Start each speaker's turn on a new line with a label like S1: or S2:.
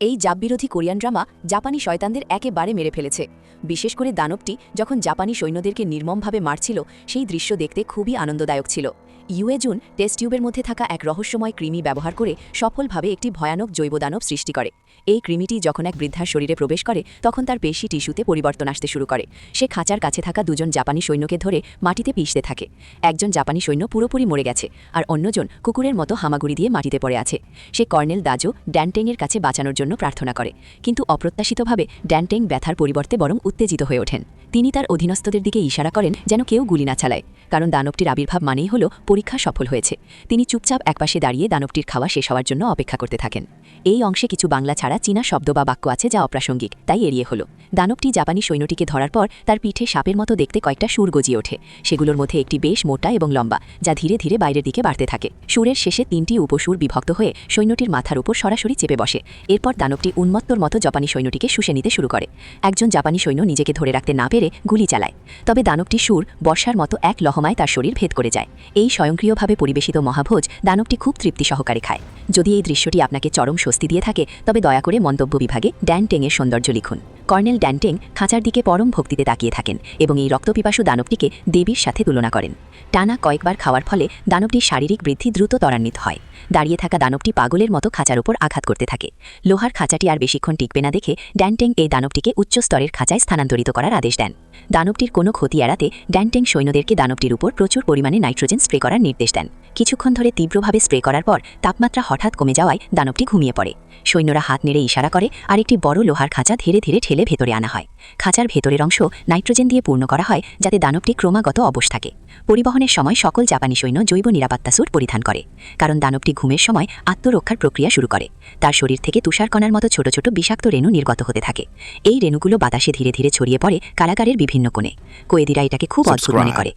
S1: এই জাপবিরোধী Korean drama জাপানি শয়তানদের একেবারে মেরে ফেলেছে। বিশেষ করে দানবটি যখন জাপানি সৈন্যদেরকে নির্মমভাবে মারছিল, সেই দৃশ্য দেখতে খুবই আনন্দদায়ক ছিল। ইউএজুন টেস্ট টিউবের মধ্যে থাকা এক রহস্যময় কৃমি ব্যবহার করে সফলভাবে একটি ভয়ানক জৈব দানব সৃষ্টি করে। এই কৃমিটি যখন এক বৃদ্ধার শরীরে প্রবেশ করে, তখন তার পেশি টিস্যুতে পরিবর্তন আসতে শুরু করে। সে খাঁচার কাছে থাকা দুজন জাপানি সৈন্যকে ধরে মাটিতে পিষতে থাকে। একজন জাপানি সৈন্য পুরোপুরি মরে গেছে, আর অন্যজন কুকুরের মতো হামাগুড়ি দিয়ে মাটিতে পড়ে আছে। সে কর্নেল দাজো ড্যানটেংয়ের কাছে বাঁচানোর জন্য প্রার্থনা করে, কিন্তু অপ্রত্যাশিতভাবে ড্যানটেং ব্যথার পরিবর্তে বরং উত্তেজিত হয়ে ওঠেন। তিনি তার অধীনস্থদের দিকে ইশারা করেন যেন কেউ গুলি না চালায়, কারণ দানবটির আবির্ভাব মানেই হল পরীক্ষা সফল হয়েছে। তিনি চুপচাপ একপাশে দাঁড়িয়ে দানবটির খাওয়া শেষ হওয়ার জন্য অপেক্ষা করতে থাকেন। এই অংশে কিছু বাংলা ছাড়া চীনা শব্দ বা বাক্য আছে যা অপ্রাসঙ্গিক, তাই এড়িয়ে হলো। দানবটি জাপানি সৈন্যটিকে ধরার পর তার পিঠে সাপের মতো দেখতে কয়েকটা সুর গজিয়ে ওঠে। সেগুলোর মধ্যে একটি বেশ মোটা এবং লম্বা, যা ধীরে ধীরে বাইরের দিকে বাড়তে থাকে। সুরের শেষে তিনটি উপসুর বিভক্ত হয়ে সৈন্যটির মাথার উপর সরাসরি চেপে বসে। এরপর দানবটি উন্মত্তর মতো জাপানি সৈন্যটিকে শুষে নিতে শুরু করে। একজন জাপানি সৈন্য নিজেকে ধরে রাখতে না পেরে গুলি চালায়, তবে দানবটি সুর বর্ষার মতো এক লহমায় তার শরীর ভেদ করে যায়। এই স্বয়ংক্রিয়ভাবে পরিবেশিত মহাভোজ দানবটি খুব তৃপ্তি সহকারে খায়। যদি এই দৃশ্যটি আপনাকে চরম স্বস্তি দিয়ে থাকে, তবে দয়া করে মন্তব্য বিভাগে ড্যানটেংয়ের সৌন্দর্য লিখুন। কর্নেল ড্যানটেং খাঁচার দিকে পরম ভক্তিতে তাকিয়ে থাকেন এবং এই রক্তপিপাসু দানবটিকে দেবীর সাথে তুলনা করেন। টানা কয়েকবার খাওয়ার ফলে দানবটির শারীরিক বৃদ্ধি দ্রুত ত্বরান্বিত হয়। দাঁড়িয়ে থাকা দানবটি পাগলের মতো খাঁচার উপর আঘাত করতে থাকে। লোহার খাঁচাটি আর বেশিক্ষণ টিকবে না দেখে ড্যানটেং এই দানবটিকে উচ্চ স্তরের খাঁচায় স্থানান্তরিত করার আদেশ দেন। দানবটির কোনো ক্ষতি এড়াতে ড্যানটেং সৈন্যদেরকে দানবটির উপর প্রচুর পরিমাণে নাইট্রোজেন স্প্রে করার নির্দেশ দেন। কিছুক্ষণ ধরে তীব্রভাবে স্প্রে করার পর তাপমাত্রা হঠাৎ কমে যাওয়ায় দানবটি ঘুমিয়ে পড়ে। সৈন্যরা হাত নেড়ে ইশারা করে আর একটি বড় লোহার খাঁচা ধীরে ধীরে ঠেলে ভেতরে আনা হয়। খাঁচার ভেতরের অংশ নাইট্রোজেন দিয়ে পূর্ণ করা হয়, যাতে দানবটি ক্রমাগত অবশ থাকে। পরিবহনের সময় সকল জাপানি সৈন্য জৈব নিরাপত্তা স্যুট পরিধান করে, কারণ দানবটি ঘুমের সময় আত্মরক্ষার প্রক্রিয়া শুরু করে। তার শরীর থেকে তুষারকণার মতো ছোট ছোট বিষাক্ত রেণু নির্গত হতে থাকে। এই রেণুগুলো বাতাসে ধীরে ধীরে ছড়িয়ে পড়ে কারাগারের বিভিন্ন কোণে। কয়েদিরা এটাকে খুব অদ্ভুত মনে করে।